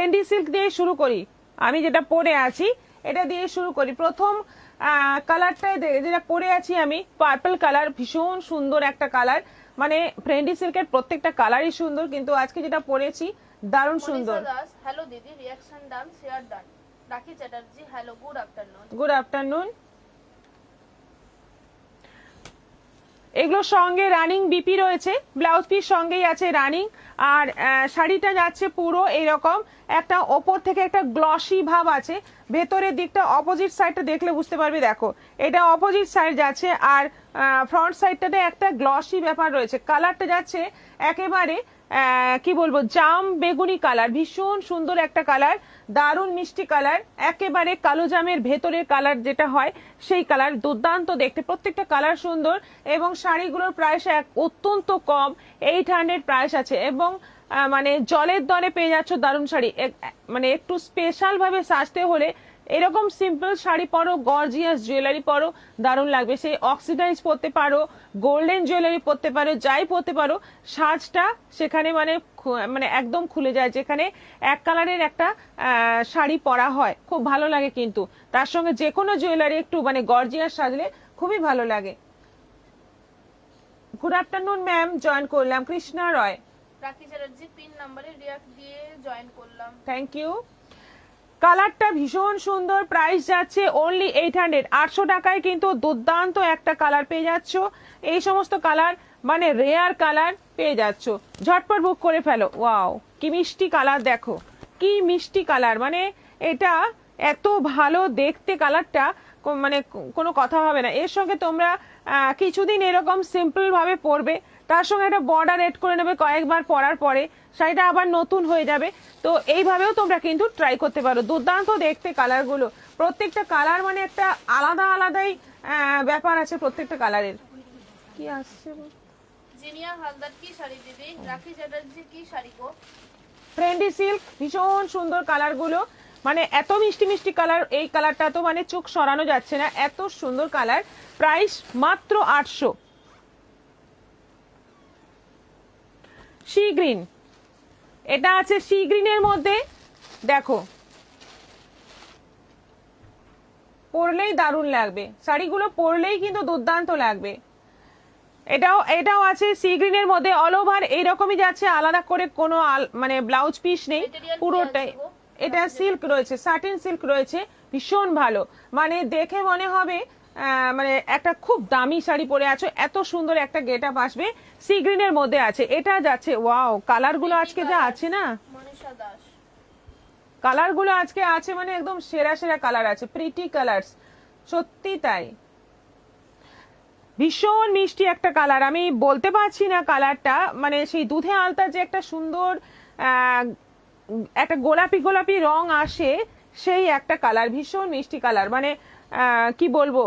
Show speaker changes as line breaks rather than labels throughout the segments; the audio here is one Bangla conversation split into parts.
ট্রেন্ডি সিল্ক দিয়ে শুরু করি, আমি যেটা পরে আছি এটা দিয়ে শুরু করি। প্রথম কালারটাই যেটা পরে আছি আমি, পার্পল কালার, ভীষণ সুন্দর একটা কালার। মানে ট্রেন্ডি সিল্কের প্রত্যেকটা কালারই সুন্দর, কিন্তু আজকে যেটা পরেছি দারুণ সুন্দর।
হ্যালো দিদি, রিঅ্যাকশন ডান, শেয়ার ডান। রাখি Chatterjee, hello, good afternoon.
Good afternoon. এগুলোর সঙ্গে রানিং বিপি রয়েছে, ব্লাউজ পিস সঙ্গেই আছে রানিং। আর শাড়িটা যাচ্ছে পুরো এইরকম একটা ওপর থেকে একটা গ্লসি ভাব আছে, ভেতরের দিকটা অপোজিট সাইডটা দেখলে বুঝতে পারবে। দেখো এটা অপোজিট সাইড যাচ্ছে, আর ফ্রন্ট সাইডটাতে একটা গ্লসি ব্যাপার রয়েছে। কালারটা যাচ্ছে একেবারে কি বলবো, জাম বেগুনি কালার, ভীষণ সুন্দর একটা কালার, দারুণ মিষ্টি কালার, একেবারে কালো জামের ভেতরের কালার যেটা হয় সেই কালার, দুর্দান্ত দেখতে, প্রত্যেকটা কালার সুন্দর। এবং শাড়িগুলোর প্রাইস অত্যন্ত কম, 800 প্রাইস আছে। এবং মানে জলের দরে পেয়ে যাচ্ছ দারুণ শাড়ি। মানে একটু স্পেশাল ভাবে সাজতে হলে এরকম সিম্পল শাড়ি পরো, গর্জিয়াস জুয়েলারি পরো, দারুণ লাগবে। সেই অক্সিডাইজ পরতে পারো, গোল্ডেন জুয়েলারি পরতে পারো, যাই পরতে পারো, সাজটা সেখানে মানে মানে একদম খুলে যায়। যেখানে এক কালারের একটা শাড়ি পরা হয় খুব ভালো লাগে, কিন্তু তার সঙ্গে যে কোনো জুয়েলারি একটু মানে গর্জিয়াস সাজলে খুবই ভালো লাগে। গুড আফটারনুন ম্যাম, জয়েন করলাম। কৃষ্ণা রয়,
রাখি চ্যাটার্জি, পিন নাম্বারে রিঅ্যাক্ট দিয়ে জয়েন করলাম।
Thank you. কালারটা ভীষণ সুন্দর, প্রাইস যাচ্ছে অনলি 800, 800 টাকায় কিন্তু দুর্দান্ত একটা কালার পেয়ে যাচ্ছ। এই সমস্ত কালার মানে রেয়ার কালার পেয়ে যাচ্ছ, ঝটপট বুক করে ফেলো। ওয়াও কি মিষ্টি কালার, দেখো কি মিষ্টি কালার, মানে এটা এত ভালো দেখতে কালারটা, মানে কোনো কথা হবে না। এর সঙ্গে তোমরা কিছুদিন এরকম সিম্পল ভাবে পরবে, তার সঙ্গে একটা বর্ডার এড করে নেবে কয়েকবার পরার পরে, শাড়িটা আবার নতুন হয়ে যাবে। তো এইভাবেও তোমরা কিন্তু ট্রাই করতে পারো, দুর্দান্ত দেখতে কালারগুলো। প্রত্যেকটা কালার মানে একটা আলাদা আলাদাই ব্যাপার আছে প্রত্যেকটা কালারের। কি আসছে
জিনিয়া হালদার, কি শাড়ি দিদি? রাখি চ্যাটার্জি, কি শাড়ি গো?
ট্রেন্ডি সিল্ক, ভীষণ সুন্দর কালারগুলো, মানে এত মিষ্টি মিষ্টি কালার। এই কালারটা তো মানে চোখ সরানো যাচ্ছে না, এত সুন্দর কালার। প্রাইস মাত্র 800। সি গ্রিন, এটা আছে সি গ্রিনের মধ্যে, দেখো পরলেই দারুণ লাগবে, শাড়িগুলো পরলেই কিন্তু দুর্দান্ত লাগবে। এটাও আছে সি গ্রিনের মধ্যে, অল ওভার এইরকমই যাচ্ছে, আলাদা করে কোনো মানে ব্লাউজ পিস নেই, পুরোটাই। এটা সিল্ক রয়েছে, সাটিন সিল্ক রয়েছে, ভীষণ ভালো, মানে দেখে মনে হবে মানে একটা খুব দামি শাড়ি পরে আছো, এত সুন্দর একটা গেট আপ আসবে। সি গ্রিনের মধ্যে আছে, এটা যাচ্ছে। ওয়াও কালারগুলো আজকে যা আছে না,
মনীষা দাস,
কালারগুলো আজকে আছে মানে একদম সেরা সেরা কালার আছে, প্রিটি কালার্স, সত্যি তাই। ভীষণ মিষ্টি একটা কালার, আমি বলতে পারছি না কালারটা, মানে সেই দুধে আলতা যে একটা সুন্দর একটা গোলাপি গোলাপি রং আসে, সেই একটা কালার, ভীষণ মিষ্টি কালার। মানে কি বলবো,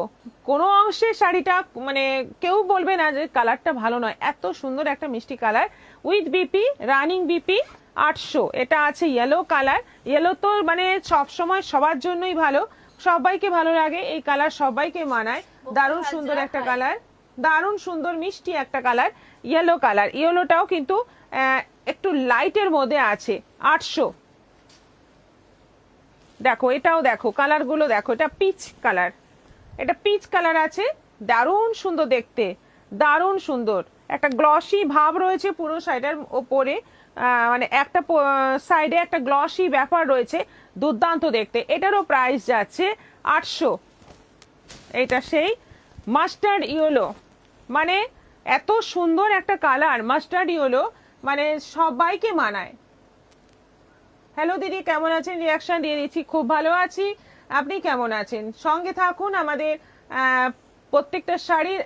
কোনো অংশে শাড়িটা মানে কেউ বলবে না যে কালারটা ভালো নয়, এত সুন্দর একটা মিষ্টি colour. With BP, running BP 800। এটা আছে ইয়েলো কালার, ইয়েলো তো মানে সবসময় সবার জন্যই ভালো, সবাইকে ভালো লাগে এই কালার, সবাইকে মানায়, দারুণ সুন্দর একটা কালার, দারুণ সুন্দর মিষ্টি একটা কালার, ইয়েলো কালার। ইয়েলোটাও কিন্তু একটু লাইটের মধ্যে আছে, 800। দেখো এটাও দেখো, কালারগুলো দেখো, এটা পিচ কালার, এটা পিচ কালার আছে, দারুণ সুন্দর দেখতে, দারুণ সুন্দর একটা গ্লসি ভাব রয়েছে পুরো শাড়িটার ওপরে, মানে একটা সাইডে একটা গ্লসি ব্যাপার রয়েছে, দুর্দান্ত দেখতে। এটারও প্রাইস যাচ্ছে 800। এটা সেই মাস্টার্ড ইয়েলো, মানে এত সুন্দর একটা কালার মাস্টার্ড ইয়েলো, মানে সবাইকে মানায়। হ্যালো দিদি, কেমন আছেন? রিয়াকশন দিয়ে দিচ্ছি, খুব ভালো আছি, আপনি কেমন আছেন? সঙ্গে থাকুন, আমাদের প্রত্যেকটা শাড়ির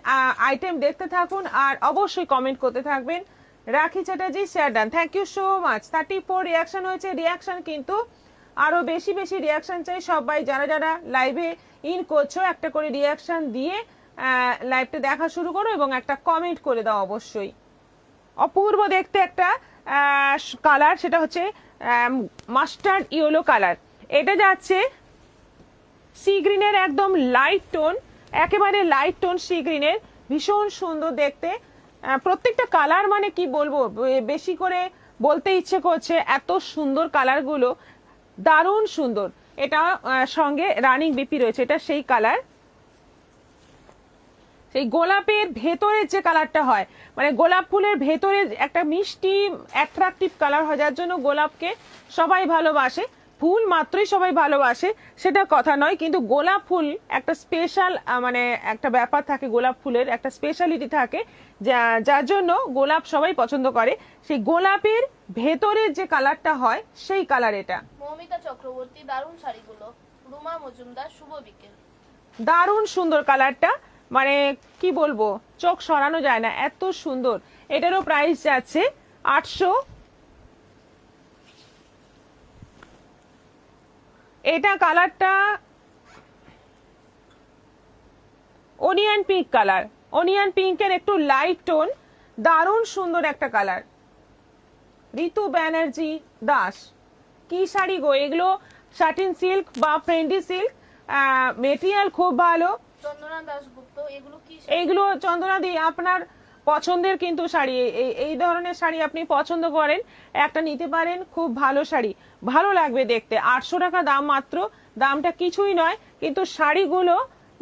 আইটেম দেখতে থাকুন, আর অবশ্যই কমেন্ট করতে থাকবেন। Rakhi Chatterjee, share done, thank you so much. 34 reaction হয়েছে, রিয়াকশন কিন্তু আরো বেশি বেশি রিয়াকশন চাই। সবাই যারা যারা লাইভে ইন করছো, একটা করে রিয়াকশন দিয়ে লাইভটা দেখা শুরু করো এবং একটা কমেন্ট করে দাও অবশ্যই। অপূর্ব দেখতে একটা কালার, সেটা হচ্ছে মাস্টার্ড ইয়েলো কালার। এটা যাচ্ছে সি গ্রিনের একদম লাইট টোন, একেবারে লাইট টোন সি গ্রিনের, ভীষণ সুন্দর দেখতে। প্রত্যেকটা কালার মানে কি বলবো, বেশি করে বলতে ইচ্ছে করছে, এত সুন্দর কালারগুলো, দারুণ সুন্দর। এটা সঙ্গে রানিং বিপি রয়েছে, এটা সেই কালার, সেই গোলাপের ভেতরের যে কালারটা হয়, মানে গোলাপ ফুলের ভেতরে একটা মিষ্টি অ্যাট্রাকটিভ কালার হয়, যার জন্য গোলাপকে সবাই ভালোবাসে। ফুল মাত্রই সবাই ভালোবাসে সেটা কথা নয়, কিন্তু গোলাপ ফুল একটা স্পেশাল মানে একটা ব্যাপার থাকে, গোলাপ ফুলের একটা স্পেশালিটি থাকে, যার জন্য গোলাপ সবাই পছন্দ করে। সেই গোলাপের ভেতরের যে কালারটা হয় সেই কালার এটা।
মৌমিতা চক্রবর্তী, দারুণ শাড়িগুলো। রুমা মজুমদার, শুভ বিকেল।
দারুণ সুন্দর কালারটা, মানে কি বলবো, চোখ সরানো যায় না, এত সুন্দর। এটারও প্রাইস যাচ্ছে 800। এটা কালারটা অনিয়ন পিঙ্ক কালার, অনিয়ন পিঙ্কের একটু লাইট টোন, দারুণ সুন্দর একটা কালার। ঋতু ব্যানার্জি দাস, কি শাড়ি গো এগুলো, শাটিন সিল্ক বা ফ্রেন্ডি সিল্ক, মেটেরিয়াল খুব ভালো।
চন্দনা দাশগুপ্ত, এগুলো কি?
এইগুলো চন্দনা দি আপনার পছন্দের কিন্তু শাড়ি, এই ধরনের শাড়ি আপনি পছন্দ করেন, একটা নিতে পারেন, খুব ভালো শাড়ি, ভালো লাগবে দেখতে। 800 টাকা দাম মাত্র, দামটা কিছুই নয়, কিন্তু শাড়িগুলো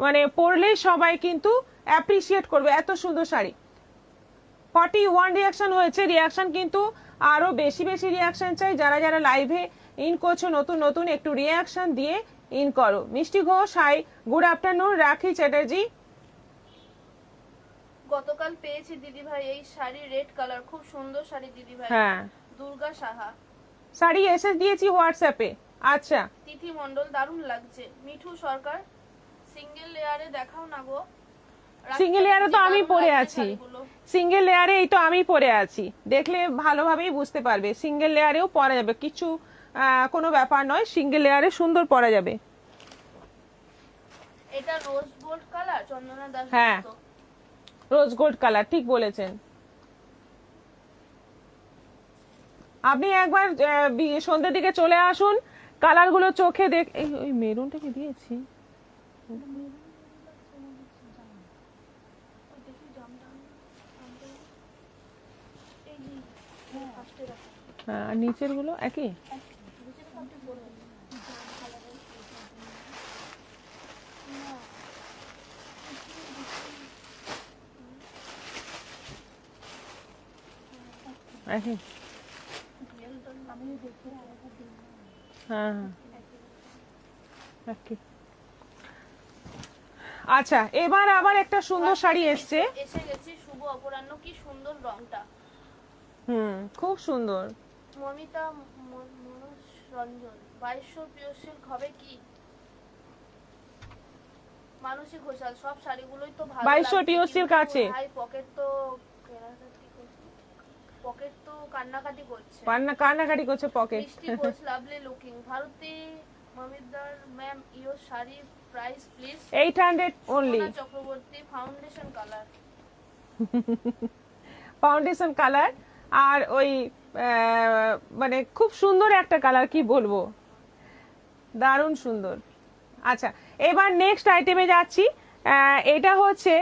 মানে পরলেই সবাই কিন্তু অ্যাপ্রিসিয়েট করবে, এত সুন্দর শাড়ি। 41 রিয়াকশন হয়েছে, রিয়াকশন কিন্তু আরো বেশি বেশি রিয়াকশন চাই। যারা যারা লাইভে ইন করছো নতুন নতুন, একটু রিয়াকশন দিয়ে ইন করো। মিষ্টি ঘোষ হাই, গুড আফটারনুন। রাখি চ্যাটার্জি,
গতকাল পেয়েছি দিদি ভাই এই শাড়ি, রেড কালার, খুব সুন্দর শাড়ি দিদি ভাই।
হ্যাঁ
দুর্গা সাহা,
শাড়ি এসে দিয়েছি হোয়াটসঅ্যাপে। আচ্ছা,
তিথি মণ্ডল, দারুণ লাগছে। মিঠু সরকার, সিঙ্গেল লেয়ারে দেখাও না গো।
সিঙ্গেল লেয়ারে তো আমি পরে আছি, সিঙ্গেল লেয়ারে এই তো আমি পরে আছি, দেখলে ভালোভাবেই বুঝতে পারবে। সিঙ্গেল লেয়ারেও পরা যাবে, কিছু কোনো ব্যাপার নয়, সিঙ্গেল লেয়ারে সুন্দর পরা যাবে।
এটা রোজ গোল্ড কালার, চন্দনা দাস।
হ্যাঁ, রোজ গোল্ড কালার, ঠিক বলেছেন আপনি। একবার সন্ধ্যের দিকে চলে আসুন, কালারগুলো চোখে দেখ। ওই মেরুনটাকে দিয়েছি, হ্যাঁ, আর নিচের গুলো একই। একই, হ্যাঁ একই। আচ্ছা, এবার আবার একটা সুন্দর শাড়ি এসছে,
এসে গেছি। শুভ অপরাহ্ন, কি সুন্দর রংটা।
খুব সুন্দর।
মমিতা মনোরঞ্জন, 2200 পিওর সিল্ক হবে কি? মানসী ঘোষাল, সব শাড়িগুলোই তো ভালো
2200 পিওর সিল্ক আছে।
ভাই পকেট তো কান্নাকাটি করছে,
কান্নাকাটি করছে pocket.
Mishti Ghosh, lovely looking. Bharati Momidar ma'am, your sari price please?
800 only.
Chakraborty, foundation colour,
foundation colour, আর ওই মানে খুব সুন্দর একটা কালার, কি বলবো, দারুণ সুন্দর। আচ্ছা, এবার নেক্সট আইটেমে যাচ্ছি। এটা হচ্ছে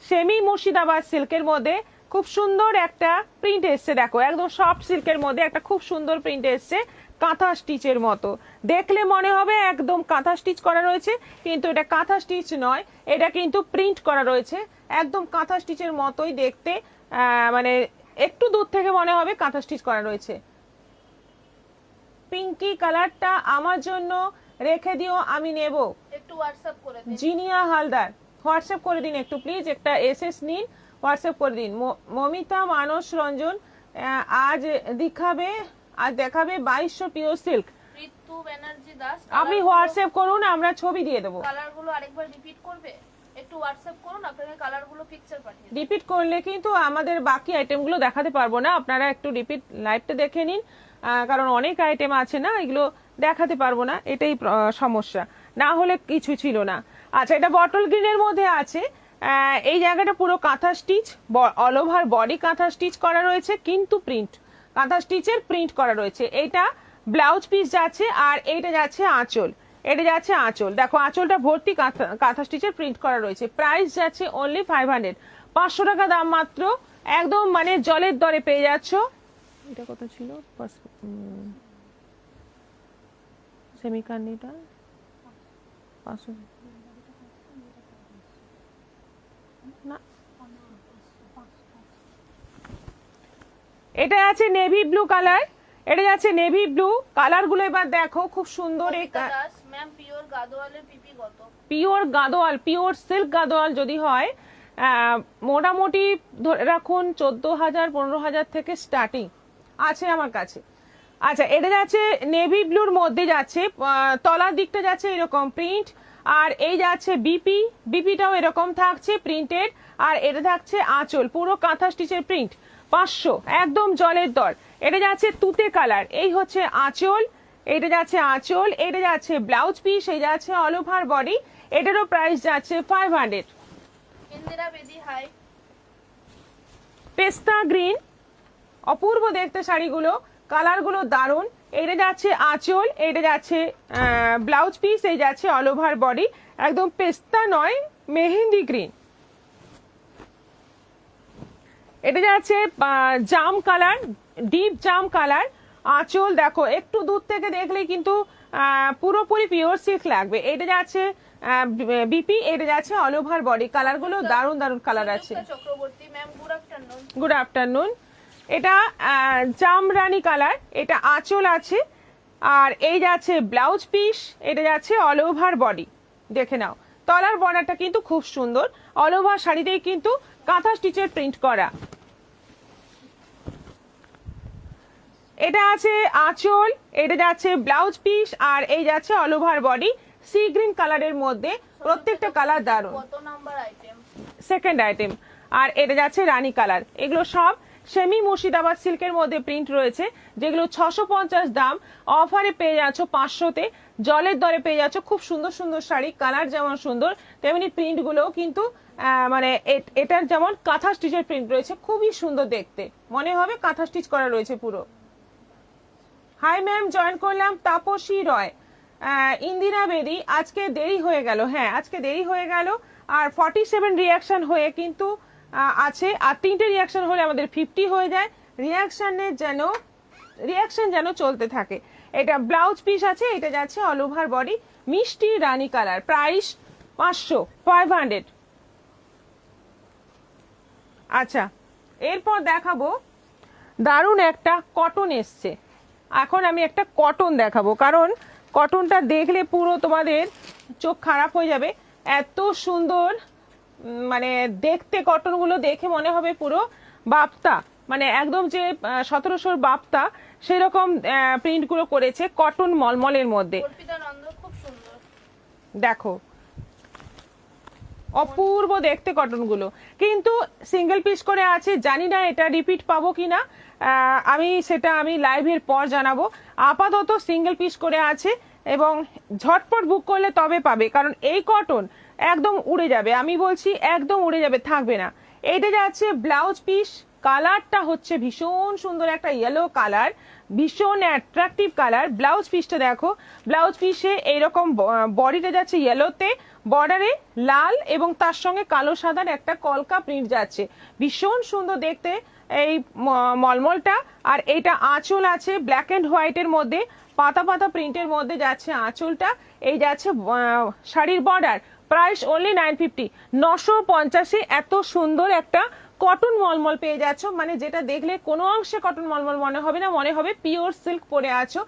সেমি মুর্শিদাবাদ সিল্কের মধ্যে খুব সুন্দর একটা প্রিন্ট এসছে, দেখো একদম সফট সিল্কের মধ্যে একটা খুব সুন্দর প্রিন্ট এসছে, কাঁথা স্টিচের মতো দেখলে মনে হবে একদম কাঁথা স্টিচ করা রয়েছে, কিন্তু এটা কাঁথা স্টিচ নয়, এটা কিন্তু প্রিন্ট করা রয়েছে, একদম কাঁথা স্টিচের মতোই দেখতে, মানে একটু দূর থেকে মনে হবে কাঁথা স্টিচ করা রয়েছে। পিঙ্কি কালারটা আমার জন্য রেখে দিও, আমি নেব।
একটু হোয়াটসঅ্যাপ করে দিন।
জিনিয়া হালদার, হোয়াটসঅ্যাপ করে দিন একটু প্লিজ, একটা এসএস নিন, হোয়াটসঅ্যাপ করে দিন। মমিতা মানস রঞ্জন, আজ দেখাবে 2200 পিওর সিল্ক।
ঋতু ব্যানার্জি দাস,
আপনি হোয়াটসঅ্যাপ করুন, আমরা ছবি দিয়ে দেবো।
কালারগুলো আরেকবার রিপিট করবে, একটু হোয়াটসঅ্যাপ করুন, আপনাকে কালারগুলো পিকচার পাঠিয়ে দেব।
রিপিট করলে কিন্তু আমাদের বাকি আইটেমগুলো দেখাতে পারবো না, আপনারা একটু রিপিট লাইভটা দেখে নিন, কারণ অনেক আইটেম আছে না, এগুলো দেখাতে পারবো না, এটাই সমস্যা, না হলে কিছু ছিল না। আচ্ছা, এটা বটল গ্রিনের মধ্যে আছে, এই জায়গাটা পুরো কাঁথা স্টিচ, অল ওভার বডি কাঁথা স্টিচ করা রয়েছে, কিন্তু প্রিন্ট কাঁথা স্টিচের প্রিন্ট করা রয়েছে। এইটা ব্লাউজ পিস যাচ্ছে, আর এইটা যাচ্ছে আঁচল, এটা যাচ্ছে আঁচল, দেখো আঁচলটা ভর্তি কাঁথা স্টিচের প্রিন্ট করা রয়েছে। প্রাইস যাচ্ছে অনলি 500, 500 টাকা দাম মাত্র, একদম মানে জলের দরে পেয়ে যাচ্ছ। এটা কত ছিল? সেমিকান্ডিটা 500 না, এটা আছে নেভি ব্লু কালার, এটা যাচ্ছে নেভি ব্লু কালার গুলো। এবার দেখো খুব সুন্দর এই
দাস ম্যাম পিওর গাদোয়ালের পিপি কত?
Pure Gadwal, pure silk Gadwal যদি হয় মোটামুটি ধরে রাখুন 14,000 15,000 থেকে স্টার্টিং আছে আমার কাছে। আচ্ছা, এটা যাচ্ছে নেভি ব্লুর মধ্যে যাচ্ছে, তলার দিকটা যাচ্ছে এরকম প্রিন্ট, আর এই যাচ্ছে বিপি, বিপিটাও এরকম থাকছে প্রিন্টেড, আর এটা থাকছে আঁচল পুরো কাঁথা স্টিচের প্রিন্ট। 500 একদম জলের দর। এটা যাচ্ছে তুতে কালার, এই হচ্ছে আঁচল, এটা যাচ্ছে আঁচল, এটা যাচ্ছে ব্লাউজ পিস, এই যাচ্ছে অল ওভার বডি। এটারও প্রাইস যাচ্ছে 500।
ইন্দিরা বেদি হাই।
পেস্তা গ্রিন, অপূর্ব দেখতে শাড়িগুলো, কালারগুলো দারুণ। এটা যাচ্ছে আঁচল, এটা যাচ্ছে ব্লাউজ পিস, এই যাচ্ছে অল ওভার বডি, একদম পেস্তা নয় মেহেন্দি গ্রিন। এটা যাচ্ছে জাম কালার, ডিপ জাম কালার, আঁচল দেখো একটু দূর থেকে দেখলেই কিন্তু পুরোপুরি পিওর সিল্ক লাগবে। এটা যাচ্ছে বিপি, এটা যাচ্ছে অল ওভার বডি, কালারগুলো দারুণ দারুণ কালার আছে।
Chakraborty ma'am good afternoon.
Good afternoon. এটা জামরানি কালার, এটা আঁচল আছে, আর এই যাচ্ছে ব্লাউজ পিস, এটা যাচ্ছে অল ওভার বডি। দেখে নাও তলার বর্ডারটা কিন্তু খুব সুন্দর, অল ওভার শাড়িতেই কিন্তু কাঁথা স্টিচের প্রিন্ট করা। এটা আছে আঁচল, এটা যাচ্ছে ব্লাউজ পিস, আর এই যাচ্ছে all over body sea green কালারের মধ্যে, প্রত্যেকটা কালার দারুণ।
কত নাম্বার আইটেম?
Second item. আর এটা যাচ্ছে রানী কালার। এগুলো সব সেমি মুর্শিদাবাদ সিল্কের মধ্যে প্রিন্ট রয়েছে, যেগুলো 650 দাম, অফারে পেয়ে যাচ্ছ 500-তে, জলের দরে পেয়ে যাচ্ছ। খুব সুন্দর সুন্দর শাড়ি, কালার যেমন সুন্দর তেমনি প্রিন্টগুলোও কিন্তু মানে এটার যেমন কাঁথা স্টিচের প্রিন্ট রয়েছে, খুবই সুন্দর দেখতে, মনে হবে কাঁথা স্টিচ করা রয়েছে পুরো। হাই ম্যাম, জয়েন করলাম। তাপসী রয়, ইন্দিরা বেদি, আজকে দেরি হয়ে গেল। হ্যাঁ, আজকে দেরি হয়ে গেল, আর 47 রিয়াকশন হয়ে কিন্তু আছে, আর 3টে রিয়াকশন হলে আমাদের 50 হয়ে যায়। রিয়াকশন যেন চলতে থাকে। এটা ব্লাউজ পিস আছে, এটা যাচ্ছে অল ওভার বডি মিষ্টি রানী কালার, প্রাইস 500। আচ্ছা, এরপর দেখাবো দারুণ একটা কটন এসছে। এখন আমি একটা কটন দেখাবো, কারণ কটনটা দেখলে পুরো তোমাদের চোখ খারাপ হয়ে যাবে, এত সুন্দর। মানে দেখতে কটনগুলো দেখে মনে হবে পুরো বাপ্তা, মানে একদম যে 1700 বাপ্তা সেরকম প্রিন্টগুলো করেছে কটন মলমলের মধ্যে।
খুব সুন্দর
দেখো, অপূর্ব দেখতে কটনগুলো, কিন্তু সিঙ্গেল পিস করে আছে। জানি না এটা রিপিট পাবো কিনা, আমি লাইভের পর জানাবো। আপাতত সিঙ্গেল পিস করে আছে, এবং ঝটপট বুক করলে তবে পাবে, কারণ এই কটন একদম উড়ে যাবে, আমি বলছি একদম উড়ে যাবে, থাকবে না। এটা যাচ্ছে ব্লাউজ পিস, কালারটা হচ্ছে ভীষণ সুন্দর একটা ইয়েলো কালার, ভীষণ অ্যাট্রাকটিভ কালার। ব্লাউজ পিসটা দেখো, ব্লাউজ পিসে এইরকম বডিটা যাচ্ছে ইয়েলোতে, বর্ডারে লাল এবং তার সঙ্গে কালো সাদার একটা কলকা প্রিন্ট যাচ্ছে, ভীষণ সুন্দর দেখতে এই মলমলটা। আর এইটা আঁচল আছে ব্ল্যাক অ্যান্ড হোয়াইটের মধ্যে, পাতা পাতা প্রিন্টের মধ্যে যাচ্ছে আঁচলটা, এই যাচ্ছে শাড়ির বর্ডার। Price only 950, 950। এত সুন্দর একটা কটন মলমল পেয়ে যাচ্ছ, মানে যেটা দেখলে কোনো অংশে কটন মলমল মনে হবে না, মনে হবে পিওর সিল্ক পরে আছো।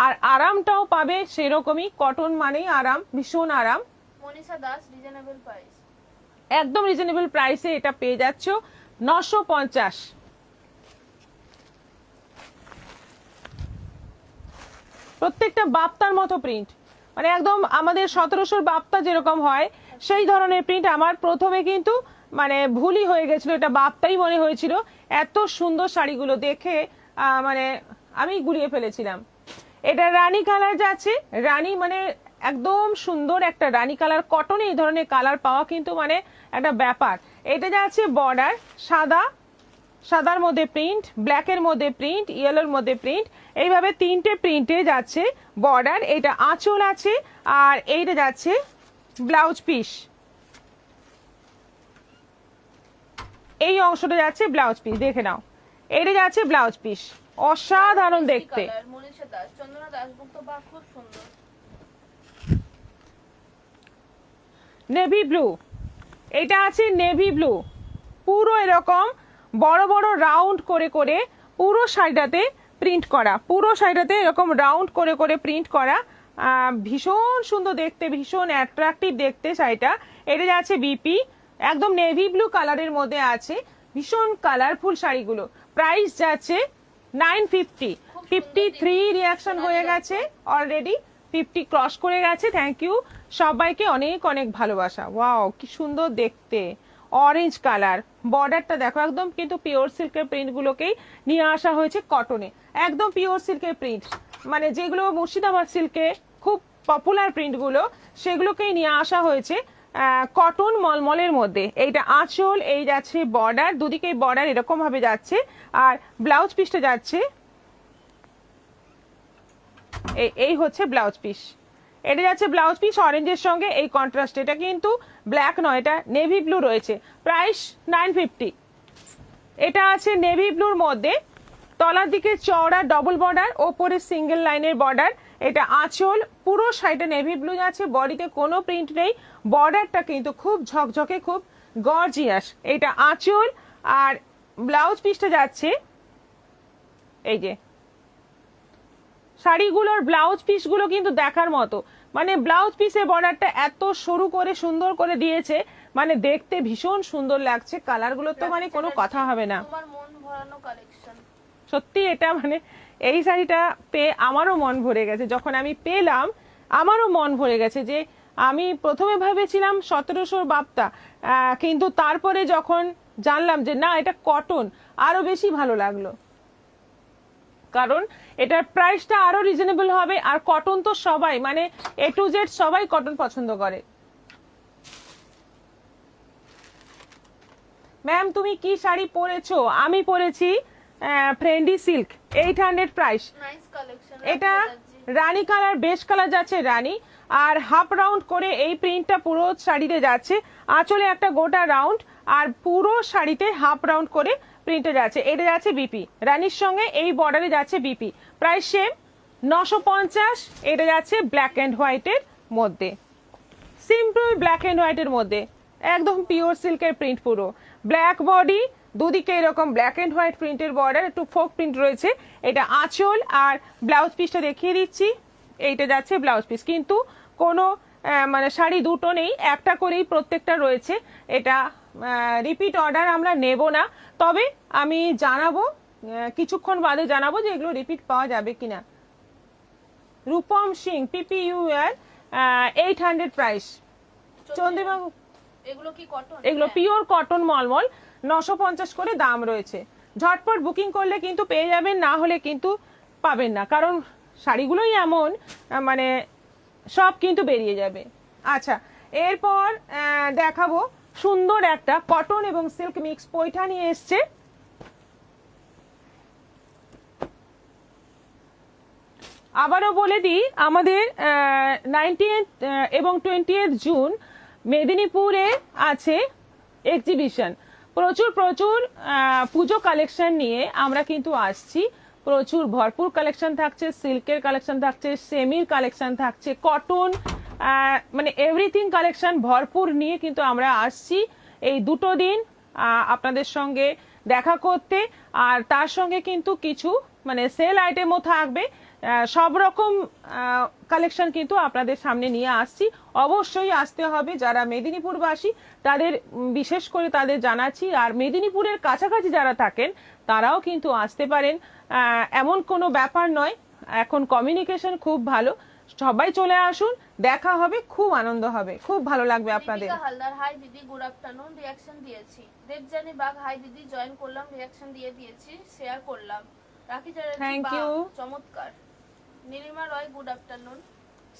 আর আরামটাও পাবে সেরকমই, কটন মানেই আরাম, ভীষণ আরাম।
মনীষা দাস, রিজনেবল প্রাইস,
একদম রিজনেবল প্রাইসে এটা পেয়ে যাচ্ছ 950। প্রত্যেকটা বাপ্তার মতো প্রিন্ট, মানে একদম আমাদের 1700 বাপ্তা যেরকম হয় সেই ধরনের প্রিন্ট। আমার প্রথমে কিন্তু মানে ভুলই হয়ে গেছিল, এটা বাপ্তাই মনে হয়েছিল, এত সুন্দর শাড়িগুলো দেখে মানে আমি গুলিয়ে ফেলেছিলাম। এটা রানী কালার যাচ্ছে, রানী মানে একদম সুন্দর একটা রানী কালার। কটনে এই ধরনের কালার পাওয়া কিন্তু মানে একটা ব্যাপার। এটা যাচ্ছে বর্ডার সাদা, সাদার মধ্যে প্রিন্ট, ব্ল্যাকের মধ্যে প্রিন্ট, ইয়েলোর মধ্যে প্রিন্ট, এইভাবে 3টে প্রিন্টে যাচ্ছে বর্ডার। এটা আঁচল আছে, আর এইটা যাচ্ছে ব্লাউজ পিস, এই অংশটা যাচ্ছে ব্লাউজ পিস, দেখে নাও, এটা যাচ্ছে ব্লাউজ পিস, অসাধারণ দেখতে।
মনীষা দাস, চন্দনা দাসগুপ্ত, বা খুব সুন্দর।
নেভি ব্লু, এটা আছে নেভি ব্লু, পুরো এরকম বড় বড় রাউন্ড করে করে পুরো শাড়িটাতে প্রিন্ট করা, পুরো শাড়িটাতে এরকম রাউন্ড করে করে প্রিন্ট করা। ভীষণ সুন্দর দেখতে, ভীষণ অ্যাট্রাকটিভ দেখতে শাড়িটা। এটা যাচ্ছে বিপি, একদম নেভি ব্লু কালারের মধ্যে আছে, ভীষণ কালারফুল শাড়িগুলো। প্রাইস যাচ্ছে 950। 53 রিয়াকশন হয়ে গেছে অলরেডি, 50 ক্রস করে গেছে। থ্যাংক ইউ সবাইকে, অনেক অনেক ভালোবাসা। ওয়াও কি সুন্দর দেখতে, অরেঞ্জ কালার। বর্ডারটা দেখো, একদম কিন্তু পিওর সিল্কের প্রিন্টগুলোকেই নিয়ে আসা হয়েছে কটনে, একদম পিওর সিল্কের প্রিন্ট, মানে যেগুলো মুর্শিদাবাদ সিল্কে খুব পপুলার প্রিন্টগুলো সেগুলোকেই নিয়ে আসা হয়েছে কটন মলমলের মধ্যে। এইটা আঁচল, এই যাচ্ছে বর্ডার, দুদিকেই বর্ডার এরকম ভাবে যাচ্ছে, আর ব্লাউজ পিসটা যাচ্ছে এই হচ্ছে ব্লাউজ পিস। এটা যাচ্ছে ব্লাউজ পিস অরেঞ্জের সঙ্গে এই কন্ট্রাস্ট, এটা কিন্তু ব্ল্যাক নয়, এটা নেভি ব্লু রয়েছে। প্রাইস 950। এটা আছে নেভি ব্লুর মধ্যে, তলার দিকে চওড়া ডবল বর্ডার, ওপরে সিঙ্গেল লাইনের বর্ডার। এটা আঁচল, পুরো সাইডে নেভি ব্লু যাচ্ছে, বডিতে কোনো প্রিন্ট নেই, বর্ডারটা কিন্তু খুব ঝকঝকে, খুব গর্জিয়াস। এটা আঁচল, আর ব্লাউজ পিসটা যাচ্ছে এই যে। শাড়িগুলোর ব্লাউজ পিসগুলো কিন্তু দেখার মতো, মানে ব্লাউজ পিসের বর্ডারটা এত সরু করে সুন্দর করে দিয়েছে, মানে দেখতে ভীষণ সুন্দর লাগছে। কালারগুলো তো মানে কোনো কথা হবে না,
তোমার মন ভরানো কালেকশন।
সত্যি এটা মানে এই শাড়িটা পেয়ে আমারও মন ভরে গেছে। যখন আমি পেলাম আমারও মন ভরে গেছে, যে আমি প্রথমে ভেবেছিলাম 1700 বাপ্তা, কিন্তু তারপরে যখন জানলাম যে না এটা কটন, আরো বেশি ভালো লাগলো, কারণ এটার প্রাইসটা আরো রিজনেবল হবে। আর কটন তো সবাই, মানে এ টু জেড সবাই কটন পছন্দ করে। ম্যাম তুমি কি শাড়ি পরেছো? আমি পরেছি ফ্রেন্ডি সিল্ক, 800 প্রাইস।
Nice collection.
এটা রানী কালার, বেশ কালার যাচ্ছে রানী, আর হাফ রাউন্ড করে এই প্রিন্টটা পুরো শাড়িতে যাচ্ছে। আঁচলে একটা গোটা রাউন্ড, আর পুরো শাড়িতে হাফ রাউন্ড করে প্রিন্টে যাচ্ছে। এটা যাচ্ছে বিপি, রানীর সঙ্গে এই বর্ডারে যাচ্ছে বিপি। Price same 950। এটা যাচ্ছে ব্ল্যাক অ্যান্ড হোয়াইটের মধ্যে, সিম্পল ব্ল্যাক অ্যান্ড হোয়াইটের মধ্যে, একদম পিওর সিল্কের প্রিন্ট, পুরো ব্ল্যাক বডি, দুদিকে এরকম ব্ল্যাক অ্যান্ড হোয়াইট প্রিন্টের বর্ডার, একটু ফোক প্রিন্ট রয়েছে। এটা আঁচল, আর ব্লাউজ পিসটা দেখিয়ে দিচ্ছি, এইটা যাচ্ছে ব্লাউজ পিস। কিন্তু কোনো মানে শাড়ি দুটো নেই, একটা করেই প্রত্যেকটা রয়েছে। এটা রিপিট অর্ডার আমরা নেব না, তবে আমি জানাবো কিছুক্ষণ বাদে জানাবো যে এগুলো রিপিট পাওয়া যাবে কিনা। রূপম সিং পিপিইউআর 800 প্রাইস। চন্দ্রিমা,
এগুলো কি কটন?
এগুলো পিওর কটন মলমল, 950 করে দাম রয়েছে। ঝটপট বুকিং করলে কিন্তু পেয়ে যাবেন, না হলে কিন্তু পাবেন না, কারণ শাড়িগুলোই এমন, মানে সব কিন্তু বেরিয়ে যাবে। আচ্ছা, এরপর দেখাবো সুন্দর একটা কটন এবং সিল্ক মিক্স পৈঠা নিয়ে এসছে। আবারও বলে দিই, আমাদের 19 এবং 20 জুন মেদিনীপুরে আছে এক্সিবিশন। প্রচুর প্রচুর পুজো কালেকশন নিয়ে আমরা কিন্তু আসছি, প্রচুর ভরপুর কালেকশন থাকছে, সিল্কের কালেকশন থাকছে, সেমির কালেকশন থাকছে, কটন, মানে এভরিথিং কালেকশন ভরপুর নিয়ে কিন্তু আমরা আসছি এই দুটো দিন আপনাদের সঙ্গে দেখা করতে। আর তার সঙ্গে কিন্তু কিছু মানে সেল আইটেমও থাকবে, সব রকম কালেকশন কিন্তু আপনাদের সামনে নিয়ে আসছি। অবশ্যই আসতে হবে, যারা মেদিনীপুরবাসী তাদের বিশেষ করে তাদের জানাচ্ছি, আর মেদিনীপুরের কাছাকাছি যারা থাকেন তারাও কিন্তু আসতে পারেন, এমন কোনো ব্যাপার নয়। এখন কমিউনিকেশন খুব ভালো, সবাই চলে আসুন, দেখা হবে, খুব আনন্দ হবে, খুব ভালো লাগবে আপনাদের।
দীপিকা হালদার, হাই দিদি, গুড আফটারনুন, রিঅ্যাকশন দিয়েছি। দেবজানি বাগ, হাই দিদি, জয়েন করলাম, রিঅ্যাকশন দিয়েছি, শেয়ার করলাম। রাখি চ্যাটার্জি,
Thank
বাহ,
you.
চমৎকার। নীলিমা রয়, গুড আফটারনুন।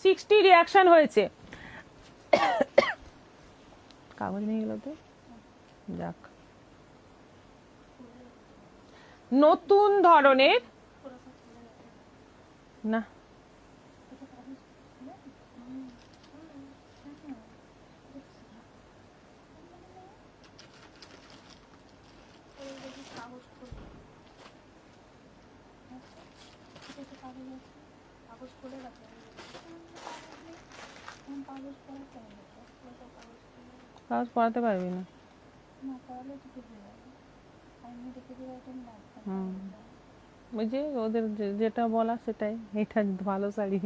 60 রিঅ্যাকশন হয়েছে। কাগজ নিয়ে গেল তো, যাক। নতুন ধরনের না,
কাগজ খুলে রাখো।
ব্লাউজ পরাতে পারবি না। হুম, ওই যে ওদের যেটা বলা সেটাই, এটা ভালো শাড়ি।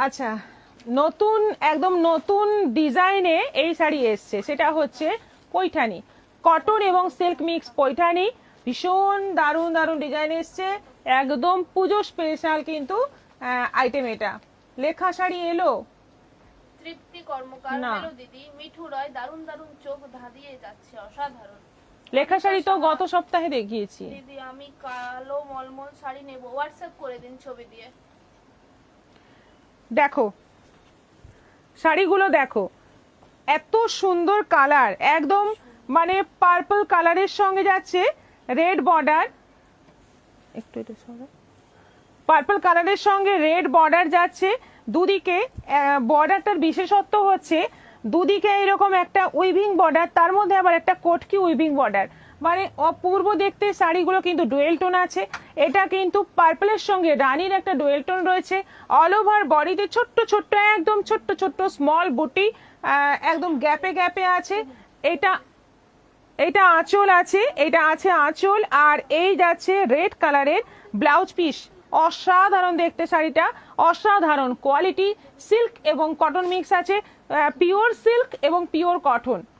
আচ্ছা, নতুন একদম নতুন ডিজাইনে এই শাড়ি এসছে, সেটা হচ্ছে পৈঠানি, কটন এবং সিল্ক মিক্স পৈঠানি। ভীষণ দারুণ দারুণ ডিজাইন এসছে, একদম পুজো স্পেশাল কিন্তু আইটেম। এটা লেখা শাড়ি এলো।
তৃপ্তি কর্মকার,
না।
হ্যালো দিদি, মিঠু রয়, দারুণ দারুণ, চোখ ধাঁধিয়ে যাচ্ছে, অসাধারণ।
লেখা শাড়ি তো গত সপ্তাহে দেখিয়েছি।
দিদি আমি কালো মলমল শাড়ি নেব, হোয়াটসঅ্যাপ করে দিন ছবি দিয়ে।
দেখো শাড়িগুলো দেখো, এত সুন্দর কালার, একদম মানে পার্পল কালারের সঙ্গে যাচ্ছে রেড বর্ডার, একটু এটা সরো, পার্পল কালারের সঙ্গে রেড বর্ডার যাচ্ছে দুদিকে। বর্ডারটার বিশেষত্ব হচ্ছে দুদিকে এরকম একটা উইভিং বর্ডার, তার মধ্যে আবার একটা কটকি উইভিং বর্ডার, মানে অপূর্ব দেখতে। শাড়িগুলো কিন্তু ডুয়েল টোন আছে, এটা কিন্তু পার্পলের সঙ্গে রানীর একটা ডুয়েল টোন রয়েছে। অল ওভার বডিতে ছোট্ট ছোট্ট, একদম ছোট্ট ছোট্ট স্মল বুটি, একদম গ্যাপে গ্যাপে আছে। এটা এটা আঁচল আছে, এটা আছে আঁচল, আর এই যাচ্ছে রেড কালারের ব্লাউজ পিস। অসাধারণ দেখতে শাড়িটা, অসাধারণ কোয়ালিটি। সিল্ক এবং কটন মিক্স আছে, পিওর সিল্ক এবং পিওর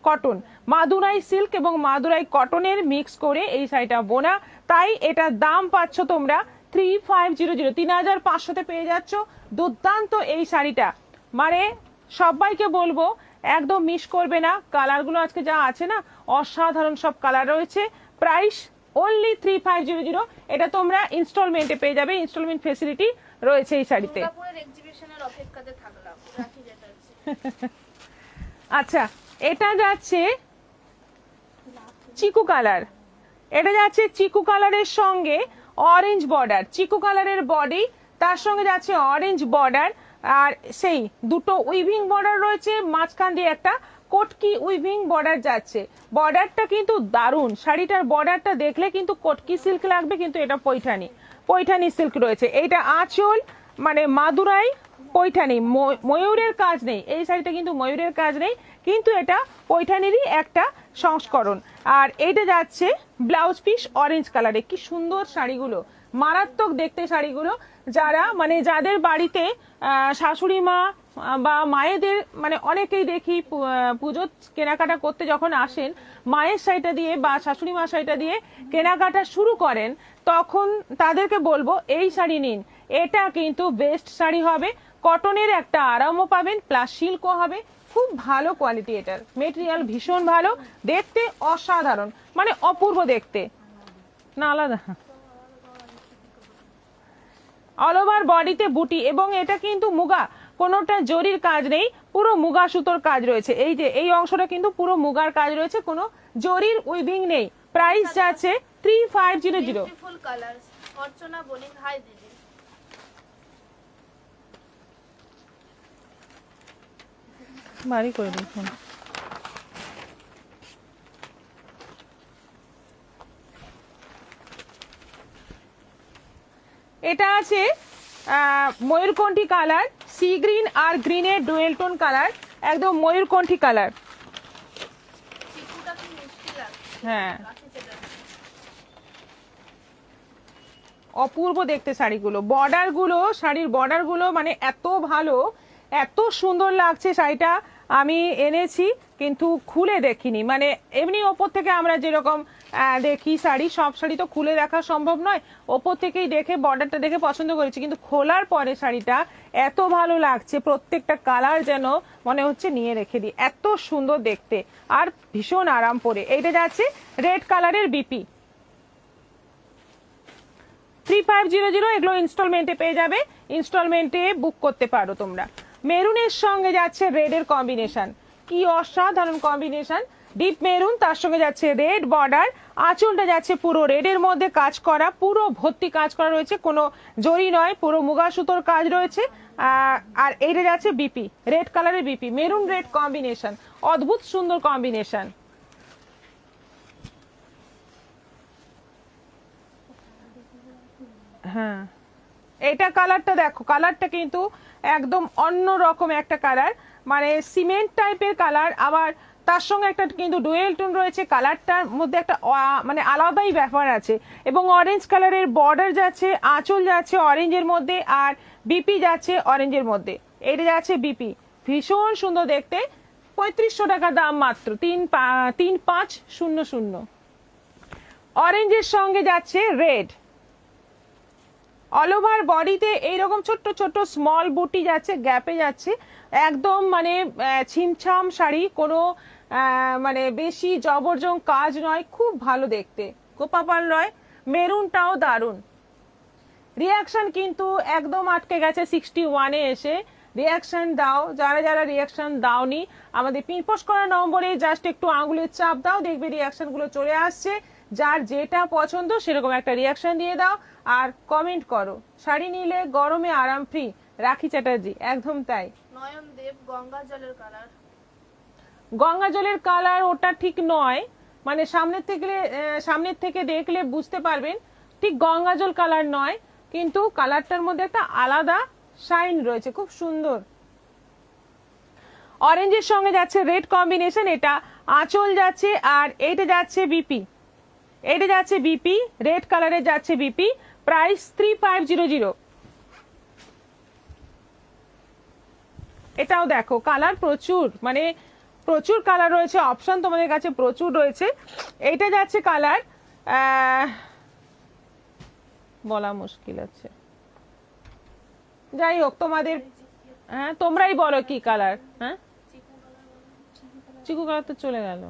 কটন মাদুরাই সিল্ক এবং মাদুরাই কটনের মিক্স করে এই শাড়িটা বোনা। তাই এটার দাম পাচ্ছ তোমরা 3500, 3500-তে পেয়ে যাচ্ছ দুর্দান্ত এই শাড়িটা। মানে সবাইকে বলবো একদম মিস করবে না। কালারগুলো আজকে যা আছে না, অসাধারণ সব কালার রয়েছে। Price only 3500। এটা তোমরা ইনস্টলমেন্টে পেয়ে যাবে, ইনস্টলমেন্ট ফেসিলিটি রয়েছে এই শাড়িতে।
দুর্গাপুরের এক্সিবিশনের অপেক্ষাতে থাকলাম, রাখি যেটা আছে।
আচ্ছা, এটা যাচ্ছে চিকু কালার, এটা যাচ্ছে চিকু কালারের সঙ্গে অরেঞ্জ বর্ডার, চিকু কালারের বডি, তার সঙ্গে যাচ্ছে অরেঞ্জ বর্ডার, আর সেই দুটো উইভিং বর্ডার রয়েছে, মাঝখান দিয়ে একটা কটকি উইভিং বর্ডার যাচ্ছে। বর্ডারটা কিন্তু দারুণ, শাড়িটার বর্ডারটা দেখলে কিন্তু কটকি সিল্ক লাগবে, কিন্তু এটা পৈঠানি সিল্ক রয়েছে। এইটা আঁচল, মানে মাদুরাই পৈঠানি, ময়ূরের কাজ নেই এই শাড়িটা, কিন্তু ময়ূরের কাজ নেই, কিন্তু এটা পৈঠানিরই একটা সংস্করণ। আর এইটা যাচ্ছে ব্লাউজ পিস অরেঞ্জ কালারে। কি সুন্দর শাড়িগুলো, মারাত্মক দেখতে শাড়িগুলো। যারা মানে যাদের বাড়িতে শাশুড়ি মা বা মায়েদের, মানে অনেকেই দেখি পুজো কেনাকাটা করতে যখন আসেন, মায়ের শাড়িটা দিয়ে বা শাশুড়ি মা শাড়িটা দিয়ে কেনাকাটা শুরু করেন, তখন তাদেরকে বলবো এই শাড়ি নিন। এটা কিন্তু বেস্ট শাড়ি হবে, কটনের একটা আরামও পাবেন, প্লাস সিল্কও হবে। খুব ভালো কোয়ালিটি, এটার মেটেরিয়াল ভীষণ ভালো, দেখতে অসাধারণ, মানে অপূর্ব দেখতে। না আলাদা, অল ওভার বডিতে বুটি, এবং এটা কিন্তু মুগা, কোনোটা জরির কাজ নেই, পুরো মুগা সুতোর কাজ রয়েছে। এই যে এই অংশটা কিন্তু পুরো মুগার কাজ রয়েছে, কোনো জরির উইভিং নেই। প্রাইস যাচ্ছে 3500।
Beautiful colours. অর্চনা বোলিং, হাই দিদি।
বাড়ি করে দেখুন। এটা আছে ময়ূরকণ্ঠী কালার, সি গ্রিন আর গ্রিনের ডুয়েল টোন কালার, একদম ময়ূরকণ্ঠী কালার।
চিকুটা কি মিষ্টি লাগছে,
হ্যাঁ,
রাখি যেটা আছে।
অপূর্ব দেখতে শাড়িগুলো, বর্ডারগুলো, শাড়ির বর্ডারগুলো মানে এত ভালো, এত সুন্দর লাগছে শাড়িটা। আমি এনেছি কিন্তু খুলে দেখিনি, মানে এমনি ওপর থেকে আমরা যেরকম দেখি শাড়ি, সব শাড়ি তো খুলে দেখা সম্ভব নয়, ওপর থেকেই দেখে বর্ডারটা দেখে পছন্দ করেছি, কিন্তু খোলার পরে শাড়িটা এত ভালো লাগছে, প্রত্যেকটা কালার যেন মনে হচ্ছে নিয়ে রেখে দিই, এত সুন্দর দেখতে আর ভীষণ আরাম পরে। এইটা যাচ্ছে রেড কালারের বিপি, 3500। এগুলো ইনস্টলমেন্টে পেয়ে যাবে, ইনস্টলমেন্টে বুক করতে পারো তোমরা। মেরুনের সঙ্গে যাচ্ছে রেডের কম্বিনেশন, কি অসাধারণ কম্বিনেশন, ডিপ মেরুন, তার সঙ্গে যাচ্ছে রেড বর্ডার, আঁচলটা যাচ্ছে পুরো রেডের মধ্যে কাজ করা, পুরো ভর্তি কাজ করা রয়েছে, কোনো জরি নয়, পুরো মুগা সুতোর কাজ রয়েছে। আর এইটা যাচ্ছে বিপি, রেড কালারের বিপি, মেরুন রেড কম্বিনেশন, অদ্ভুত সুন্দর কম্বিনেশন। হ্যাঁ, এটা কালারটা দেখো, কালারটা কিন্তু একদম অন্য রকম একটা কালার, মানে সিমেন্ট টাইপের কালার, আবার তার সঙ্গে একটা কিন্তু ডুয়েল টোন রয়েছে, কালারটার মধ্যে একটা মানে আলাদাই ব্যাপার আছে। এবং অরেঞ্জ কালারের বর্ডার যাচ্ছে, আঁচল যাচ্ছে অরেঞ্জের মধ্যে, আর বিপি যাচ্ছে অরেঞ্জের মধ্যে। এটা যাচ্ছে বিপি, ভীষণ সুন্দর দেখতে। 3500 টাকা দাম মাত্র, 3500। অরেঞ্জের সঙ্গে যাচ্ছে রেড, অল ওভার বডিতে এইরকম ছোট্ট ছোট্ট স্মল বুটি যাচ্ছে, গ্যাপে যাচ্ছে, একদম মানে ছিমছাম শাড়ি, কোনো মানে বেশি জবরজং কাজ নয়, খুব ভালো দেখতে, কোপাপাল নয়। মেরুনটাও দারুণ। রিয়াকশন কিন্তু একদম আটকে গেছে 61-এ এসে। রিয়াকশন দাও, যারা যারা রিয়াকশন দাওনি আমাদের পিনপোস্ট করা নম্বরে জাস্ট একটু আঙুলের চাপ দাও, দেখবে রিয়াকশন গুলো চলে আসছে। যার যেটা পছন্দ সেরকম একটা রিয়াকশন দিয়ে দাও আর কমেন্ট করো। শাড়ি নিলে গরমে আরাম ফ্রি, রাখি চ্যাটার্জি, একদম তাই।
নয়ন দেব গঙ্গা জলের কালার।
গঙ্গা জলের কালার ওটা ঠিক নয়, মানে সামনের থেকে দেখলে বুঝতে পারবেন ঠিক গঙ্গা জল কালার নয়, কিন্তু কালারটার মধ্যে একটা আলাদা শাইন রয়েছে, খুব সুন্দর। অরেঞ্জের সঙ্গে যাচ্ছে রেড কম্বিনেশন, এটা আঁচল যাচ্ছে, আর এইটা যাচ্ছে বিপি, এটা যাচ্ছে বিপি, রেড কালারে যাচ্ছে বিপি। প্রাইস 3500। এটাও দেখো কালার প্রচুর, মানে প্রচুর কালার রয়েছে, অপশন তোমাদের কাছে প্রচুর রয়েছে। এইটা যাচ্ছে কালার বলা মুশকিল আছে, যাই হোক তোমাদের, হ্যাঁ তোমরাই বলো কি কালার। হ্যাঁ চিকু কালার তো চলে গেল,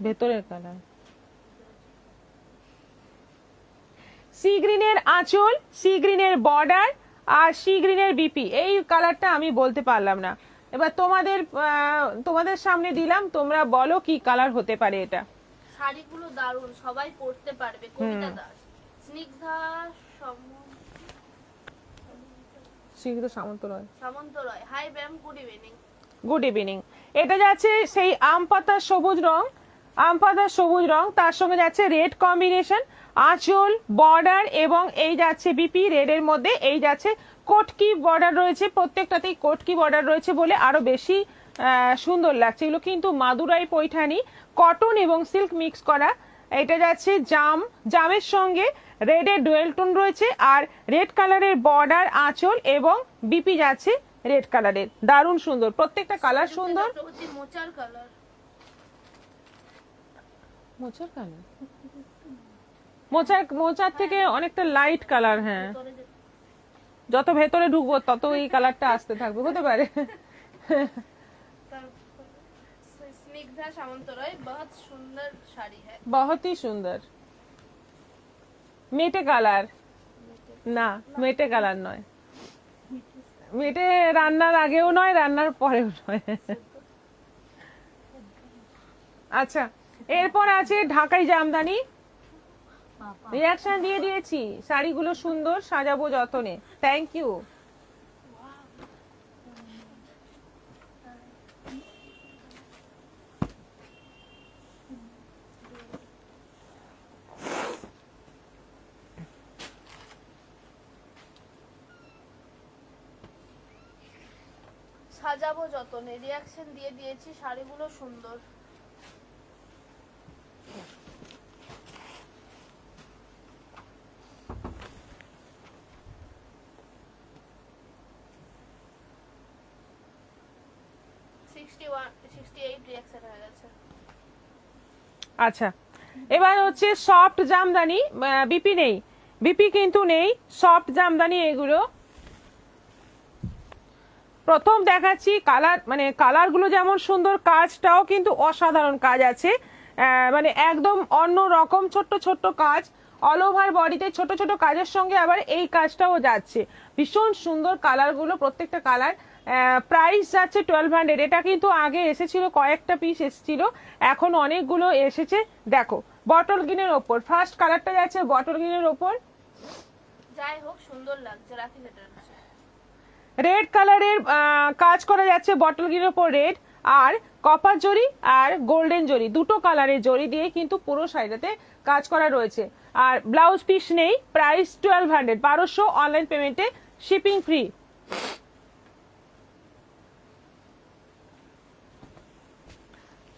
ভেতরের কালার সি গ্রিনের আঁচল, সি গ্রিনের বর্ডার, আর সি গ্রিনের বিপি। এই কালারটা আমি বলতে পারলাম না, এবার তোমাদের সামনে দিলাম, তোমরা বলো কি কালার হতে পারে এটা।
শাড়িগুলো দারুণ, সবাই পরতে পারবে। Kabita Das, Snigdha
Samanta
Roy. Hi ma'am, good evening.
Good evening. এটা যাচ্ছে সেই আম পাতার সবুজ রং, আম পাতার সবুজ রং, তার সঙ্গে যাচ্ছে রেড কম্বিনেশন, আঁচল বর্ডার, এবং এই যাচ্ছে বিপি রেডের মধ্যে, এই যাচ্ছে কোটকি বর্ডার রয়েছে, প্রত্যেকটাতেই কোটকি বর্ডার রয়েছে বলে আরো বেশি সুন্দর লাগছে। এগুলো কিন্তু মাদুরাই পৈঠানি, কটন এবং সিল্ক মিক্স করা। এটা যাচ্ছে জামের সঙ্গে রেডের ডুয়েল টোন রয়েছে, আর রেড কালারের বর্ডার, আঁচল, এবং বিপি যাচ্ছে রেড কালারের। দারুণ সুন্দর, প্রত্যেকটা কালার সুন্দর।
মোচার কালার,
মোচার কালার, মোচার থেকে অনেকটা লাইট কালার। হ্যাঁ, যত ভেতরে ঢুকবো তত এই কালারটা আসতে থাকবে, হতে পারে।
स्निग्धा सामंत रॉय, बहुत सुंदर साड़ी है,
बहुत ही सुंदर। মেটে কালার না, মেটে কালার নয়, মেটে রান্নার আগেও নয়, রান্নার পরেও নয়। আচ্ছা, এরপর আছে ঢাকাই জামদানি। রিয়াকশন দিয়ে দিয়েছি, শাড়িগুলো সুন্দর, সাজাবো যতনে। Thank you.
সাজাবো যতনে, রিয়াকশন দিয়ে দিয়েছি, শাড়িগুলো সুন্দর।
আচ্ছা, এবার হচ্ছে সফট জামদানি। বিপি নেই, বিপি কিন্তু নেই, সফট জামদানি এগুলো। প্রথম দেখাচ্ছি কালার, মানে কালার গুলো যেমন সুন্দর, কাজটাও কিন্তু অসাধারণ কাজ আছে, মানে একদম অন্য রকম ছোট্ট ছোট্ট কাজ, অল ওভার বডিতে ছোট ছোট কাজের সঙ্গে আবার এই কাজটাও যাচ্ছে। ভীষণ সুন্দর কালার গুলো, প্রত্যেকটা কালার। প্রাইস যাচ্ছে 1200। এটা কিন্তু আগে এসেছিল, কয়েকটা পিস এসেছিল, এখন অনেকগুলো এসেছে। দেখো বটল গ্রিনের ওপর ফার্স্ট কালারটা যাচ্ছে, বটল গ্রিনের ওপর,
যাই হোক সুন্দর লাগছে, রাখি চ্যাটার্জি।
রেড কালারের কাজ করা যাচ্ছে বটল গ্রিনের ওপর, রেড আর কপার জরি আর গোল্ডেন জরি, দুটো কালারের জরি দিয়ে কিন্তু পুরো শাড়িটাতে কাজ করা রয়েছে। আর ব্লাউজ পিস নেই, প্রাইস 1200, 1200, অনলাইন পেমেন্টে, শিপিং ফ্রি।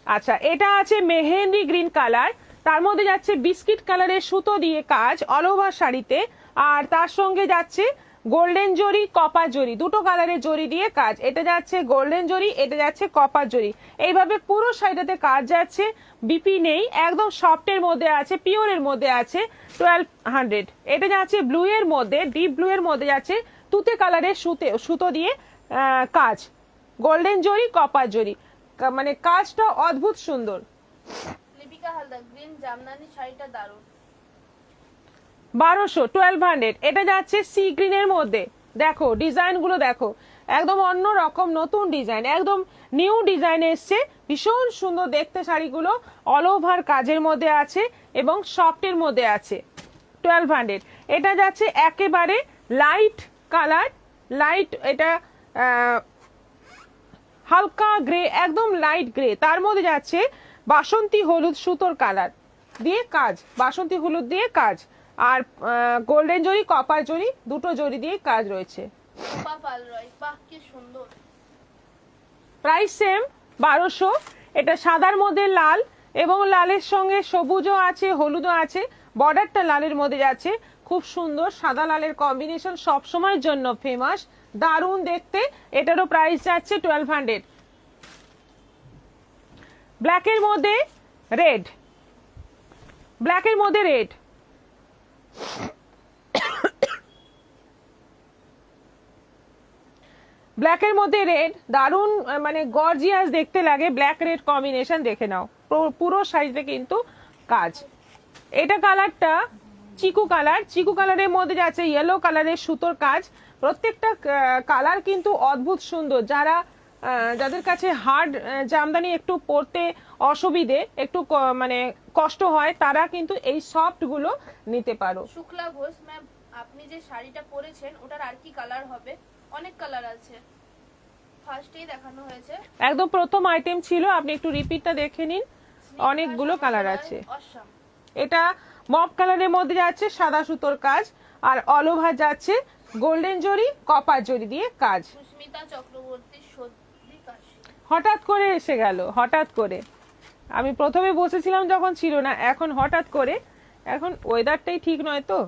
আচ্ছা, এটা আছে মেহেন্দি গ্রিন কালার, তার মধ্যে যাচ্ছে বিস্কিট কালারের সুতো দিয়ে কাজ অল ওভার শাড়িতে, আর তার সঙ্গে যাচ্ছে গোল্ডেন জরি, কপার জরি, দুটো কালারের জরি দিয়ে কাজ। এটা যাচ্ছে গোল্ডেন জরি, এটা যাচ্ছে কপার জরি, এইভাবে পুরো শাড়িটাতে কাজ যাচ্ছে। বিপি নেই, একদম সফটের মধ্যে আছে, পিওরের মধ্যে আছে, 1200। এটা যাচ্ছে ব্লু এর মধ্যে, ডিপ ব্লু এর মধ্যে যাচ্ছে তুতে কালারের সুতো দিয়ে কাজ, গোল্ডেন জরি, কপার জরি, মানে কাজটা অদ্ভুত সুন্দর।
লিপিকা হালদার গ্রিন জামদানি শাড়িটা দারুণ।
1200, 1200। এটা যাচ্ছে সি গ্রিনের মধ্যে, দেখো ডিজাইন গুলো দেখো, একদম অন্য রকম নতুন ডিজাইন, একদম নিউ ডিজাইন এসছে, ভীষণ সুন্দর দেখতে শাড়িগুলো, অল ওভার কাজের মধ্যে আছে এবং সফটের মধ্যে আছে, 1200। এটা যাচ্ছে একেবারে লাইট কালার, লাইট, এটা হালকা গ্রে, একদম লাইট গ্রে, তার মধ্যে যাচ্ছে বাসন্তী হলুদ সুতোর কালার দিয়ে কাজ, বাসন্তী হলুদ দিয়ে কাজ, আর গোল্ডেন জরি, কপার জরি, দুটো জরি দিয়ে কাজ রয়েছে।
বাহ কি সুন্দর।
Price same, 1200। এটা সাদার মধ্যে লাল এবং লালের সঙ্গে সবুজও আছে, হলুদও আছে, বর্ডারটা লালের মধ্যে যাচ্ছে, খুব সুন্দর, সাদা লালের কম্বিনেশন সব সময়ের জন্য ফেমাস, দারুণ দেখতে। এটারও প্রাইস যাচ্ছে 1200। ব্ল্যাকের মধ্যে রেড, ব্ল্যাকের মধ্যে রেড, ব্ল্যাকের মধ্যে রেড, দারুণ মানে গর্জিয়াস দেখতে লাগে, ব্ল্যাক রেড কম্বিনেশন, দেখে নাও পুরো শাড়িতে কিন্তু কাজ। এটা কালারটা চিকু কালার, চিকু কালারের মধ্যে যাচ্ছে ইয়েলো কালারের সুতোর কাজ, প্রত্যেকটা কালার কিন্তু অদ্ভুত সুন্দর। যাদের কাছে হার্ড জামদানি একটু পরতে অসুবিধে, একটু মানে কষ্ট হয়, তারা কিন্তু এই সফট গুলো নিতে পারো।
শুক্লা ঘোষ ম্যাম, আপনি যে শাড়িটা পরেছেন ওটার আর কি কালার হবে? অনেক কালার আছে, ফার্স্টেই দেখানো হয়েছে,
একদম প্রথম আইটেম ছিল, আপনি একটু রিপিটটা দেখে নিন, অনেকগুলো কালার আছে। এটা মপ কালারের মধ্যে যাচ্ছে সাদা সুতোর কাজ, আর অল ওভার যাচ্ছে গোল্ডেন জরি, কপার জরি দিয়ে কাজ।
সুস্মিতা চক্রবর্তী সর্দি কাশি।
হঠাৎ করে এসে গেল, হঠাৎ করে, আমি প্রথমে বসেছিলাম যখন ছিল না, এখন হঠাৎ করে, এখন ওয়েদারটাই ঠিক নয় তো।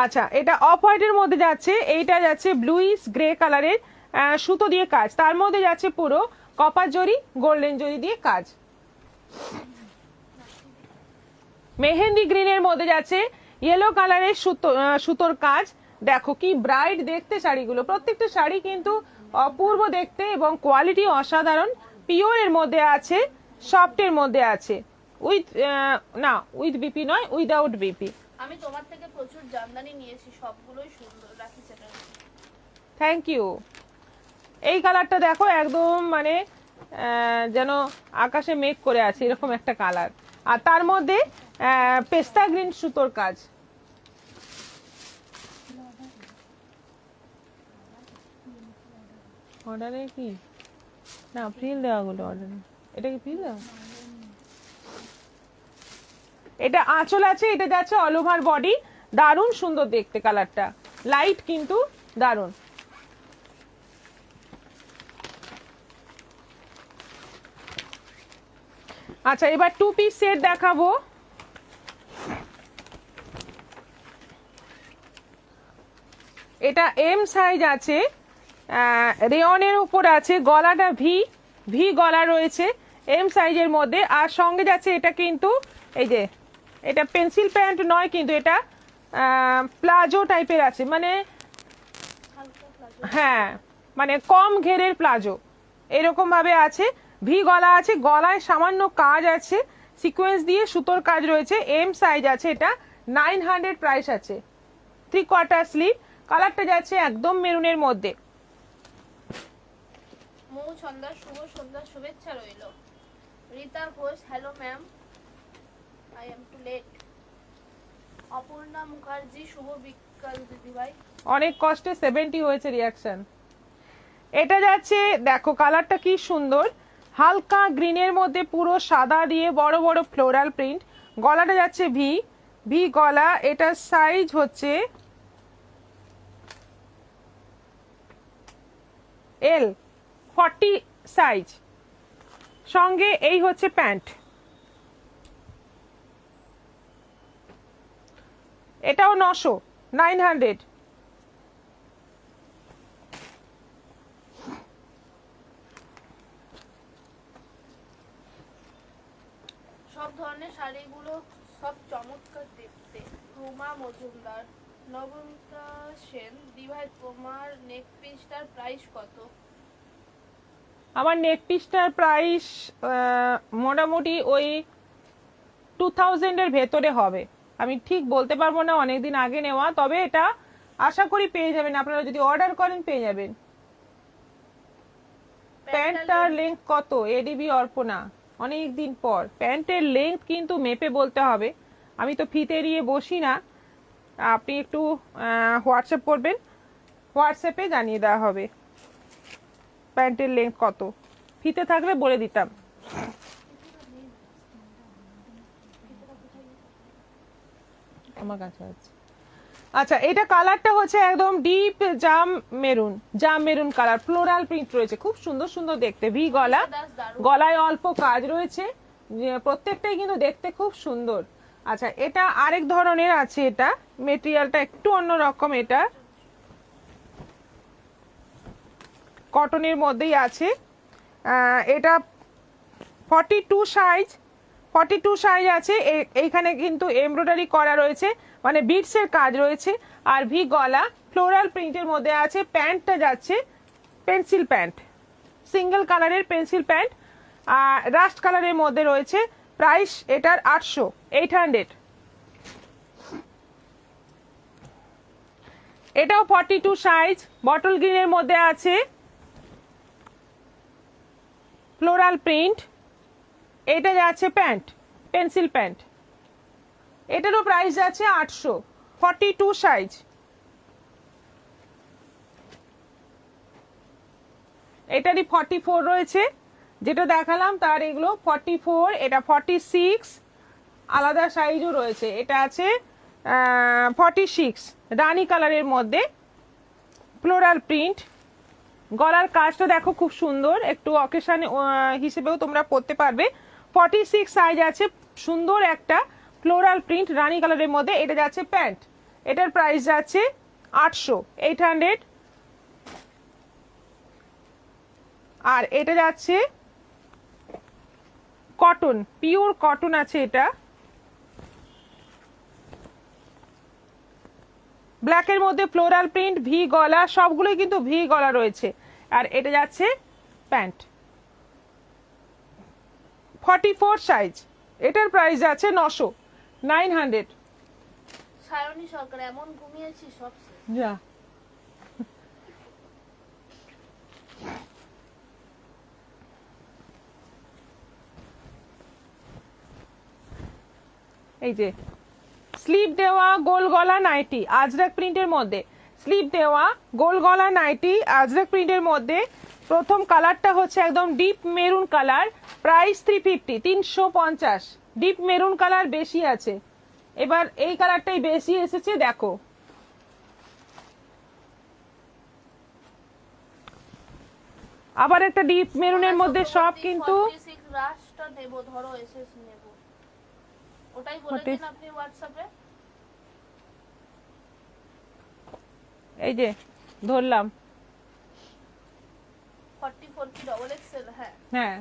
আচ্ছা, এটা অফ হোয়াইটের মধ্যে যাচ্ছে, এইটা যাচ্ছে ব্লুইশ গ্রে কালারের সুতো দিয়ে কাজ, তার মধ্যে যাচ্ছে পুরো কপার জরি, গোল্ডেন জরি দিয়ে কাজ। মেহেন্দি গ্রিনের মধ্যে যাচ্ছে ইয়েলো কালারের সুতোর কাজ, দেখো কি ব্রাইট দেখতে শাড়িগুলো, প্রত্যেকটা শাড়ি কিন্তু অপূর্ব দেখতে এবং কোয়ালিটি অসাধারণ, পিওরের মধ্যে আছে, সফটের মধ্যে আছে, উইথ না উইথ বিপি নয়, উইদাউট বিপি।
আমি তোমার থেকে প্রচুর জামদানি নিয়েছি, সবগুলোই সুন্দর, রাখি সেটা।
Thank you. এই কালারটা দেখো, একদম মানে যেন আকাশে মেঘ করে আছে এরকম একটা কালার, আর তার মধ্যে পেস্তা গ্রিন সুতোর কাজ। অর্ডারে কি না ফ্রিল দেওয়া গুলো অর্ডারে, এটা কি ফ্রিল দেওয়া? এটা আঁচল আছে, এটা যাচ্ছে অল ওভার বডি, দারুণ সুন্দর দেখতে কালারটা, লাইট কিন্তু দারুণ। আচ্ছা, এবার 2 পিস সেট দেখাবো। এটা এম সাইজ আছে, রেয়নের উপর আছে, গলাটা ভি গলা রয়েছে, এম সাইজের মধ্যে, আর সঙ্গে যাচ্ছে এটা কিন্তু এই যে এটা পেন্সিল প্যান্ট নয়, কিন্তু এটা প্লাজো টাইপের আছে, মানে হ্যাঁ মানে কম ঘেরের প্লাজো এরকম ভাবে আছে, ভি গলা আছে, গলায় সামান্য কাজ আছে, সিকোয়েন্স দিয়ে সুতোর কাজ রয়েছে, এম সাইজ আছে, এটা 900 প্রাইস আছে, 3/4 স্লিভ, কালারটা যাচ্ছে একদম মেরুনের মধ্যে।
মৌ ছন্দা, শুভ সন্ধ্যা, শুভেচ্ছা রইল। Rita Ghosh, hello ma'am, I am too late. Aparna Mukherjee, শুভ বিকাল দিদি ভাই।
অনেক কষ্টে 70 হয়েছে রিয়াকশন। এটা যাচ্ছে দেখো কালারটা কি সুন্দর, হালকা গ্রিনের মধ্যে পুরো সাদা দিয়ে বড় বড় ফ্লোরাল প্রিন্ট, গলাটা যাচ্ছে ভি গলা, এটার সাইজ হচ্ছে এল, 40 সাইজ। সঙ্গে এই হচ্ছে প্যান্ট, এটাও 900, 900।
সব ধরনের শাড়িগুলো সব চমৎকার দেখতে। রুমা মজুমদার, নবমিতা সেন। দিভাই তোমার নেক পিসটার প্রাইস কত?
আমার নেক পিসটার প্রাইস মোটামুটি ওই 2000 এর ভেতরে হবে। আমি ঠিক বলতে পারবো না, অনেকদিন আগে নেওয়া, তবে এটা আশা করি পেয়ে যাবেন, আপনারা যদি অর্ডার করেন পেয়ে যাবেন। প্যান্টটার লেন্থ কত? এডিবি অর্পণা, অনেক দিন পর। প্যান্টের লেন্থ কিন্তু মেপে বলতে হবে, আমি তো ফিতে এড়িয়ে বসি না। আপনি একটু হোয়াটসঅ্যাপ করবেন, হোয়াটসঅ্যাপে জানিয়ে দেওয়া হবে প্যান্টের লেন্থ কত। ফিতে থাকলে বলে দিতাম। আমার কাছে আছে। আচ্ছা, এটা কালারটা হচ্ছে একদম ডিপ জাম মেরুন কালার, ফ্লোরাল প্রিন্ট রয়েছে, খুব সুন্দর সুন্দর দেখতে। ভি গলা, গলায় অল্প কাজ রয়েছে, প্রত্যেকটাই কিন্তু দেখতে খুব সুন্দর। আচ্ছা, এটা আরেক ধরনের আছে, এটা মেটেরিয়ালটা একটু অন্যরকম, এটা কটনের মধ্যেই আছে। এটা 42 সাইজ আছে। এইখানে কিন্তু এমব্রয়ডারি করা রয়েছে, মানে বিটসের কাজ রয়েছে। আর ভি গলা, ফ্লোরাল প্রিন্টের মধ্যে আছে। প্যান্টটা যাচ্ছে পেন্সিল প্যান্ট, সিঙ্গেল কালারের পেন্সিল প্যান্ট, আর রাস্ট কালারের মধ্যে রয়েছে। প্রাইস এটার 800। এটাও 42 সাইজ, বটল গ্রিনের মধ্যে আছে, ফ্লোরাল প্রিন্ট। এটা যাচ্ছে প্যান্ট, পেন্সিল প্যান্ট, এটারও প্রাইস আছে 800, 42 সাইজ। এটারই 44 রয়েছে, যেটা দেখালাম তার এগুলো 44, এটা 46, আলাদা সাইজও রয়েছে। এটা আছে 46, রানী কালারের মধ্যে, ফ্লোরাল প্রিন্ট। গলার কাজটা দেখো খুব সুন্দর, একটু অকেশন হিসেবেও তোমরা পরতে পারবে। 46 সাইজ আছে, সুন্দর একটা ফ্লোরাল প্রিন্ট রানী কালারের মধ্যে। এটা যাচ্ছে প্যান্ট, এটার প্রাইস যাচ্ছে 800। আর এটা যাচ্ছে কটন, পিওর কটন আছে, এটা ব্ল্যাকের মধ্যে ফ্লোরাল প্রিন্ট, ভি গলা, সবগুলোই কিন্তু ভি গলা রয়েছে। আর এটা যাচ্ছে প্যান্ট, 44 সাইজ, এটার প্রাইস আছে 900।
সায়নী সরকার, এমন ঘুমিয়েছি সব শেষ।
যা, এই যে স্লিপ দেওয়া গোল গলা নাইটি, আজরাক প্রিন্টের মধ্যে স্লিপ দেওয়া গোল গলা নাইটি, আজরাক প্রিন্টের মধ্যে। প্রথম কালারটা হচ্ছে একদম deep maroon colour, price 350, 350। Deep maroon colour বেশি আছে, এবার এই কালারটাই বেশি এসেছে, দেখো। আবার একটা ডিপ মেরুনের মধ্যে সব কিন্তু
রাশটা দেব, ধরো এসএস নেব, ওটাই বলে দিন আপনি হোয়াটসঅ্যাপে।
এই যে ধরলাম
44 কি ডবল এক্সেল? হ্যাঁ
হ্যাঁ,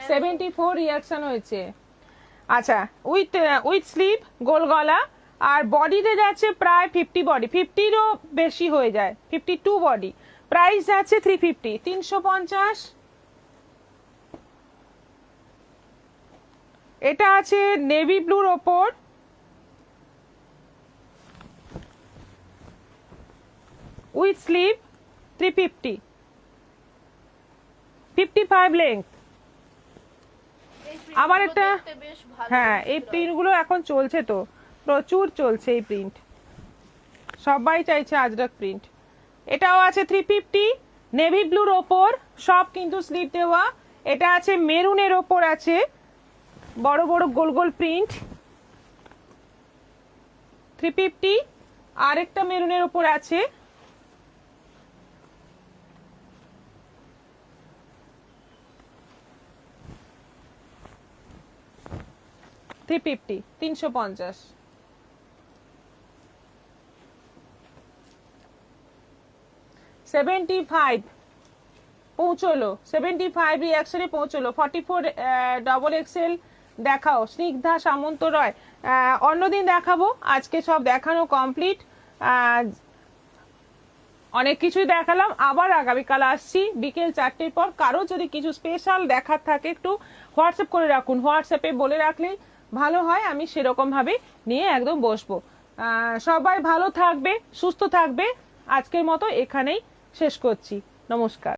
74 রিঅ্যাকশন হয়েছে। আচ্ছা, উইথ স্লিভ গোল গলা, আর বডিতে যাচ্ছে প্রায় 50 বডি, 50রও বেশি হয়ে যায়, 52 বডি। প্রাইস যাচ্ছে 350, 350। এটা আছে নেভি ব্লুর ওপর, উইথ স্লিভ, 350, 55 লেন্থ। আবার একটা, হ্যাঁ এই প্রিন্টগুলো এখন চলছে, তো প্রচুর চলছে এই প্রিন্ট, সবাই চাইছে আজরাক প্রিন্ট। এটাও আছে 350, নেভি ব্লুর ওপর, সব কিন্তু স্লিভ দেওয়া। এটা আছে মেরুনের ওপর আছে, বড় বড় গোল গোল প্রিন্ট 350। আরেকটা মেরুনের উপর আছে, $350, 350। 75 পৌঁছলো, 75 রিয়াকশনে পৌঁছলো। 44 ডবল এক্সেল দেখাও স্নিগ্ধা সামন্ত রয়। অন্যদিন দেখাবো, আজকে সব দেখানো কমপ্লিট। অনেক কিছুই দেখালাম, আবার আগামীকাল আসছি বিকেল 4টের পর। কারো যদি কিছু স্পেশাল দেখার থাকে একটু হোয়াটসঅ্যাপ করে রাখুন, হোয়াটসঅ্যাপে বলে রাখলেই ভালো হয়, আমি সেরকম ভাবে নিয়ে একদম বসবো। সবাই ভালো থাকবে, সুস্থ থাকবে। আজকের মতো এখানেই শেষ করছি, নমস্কার।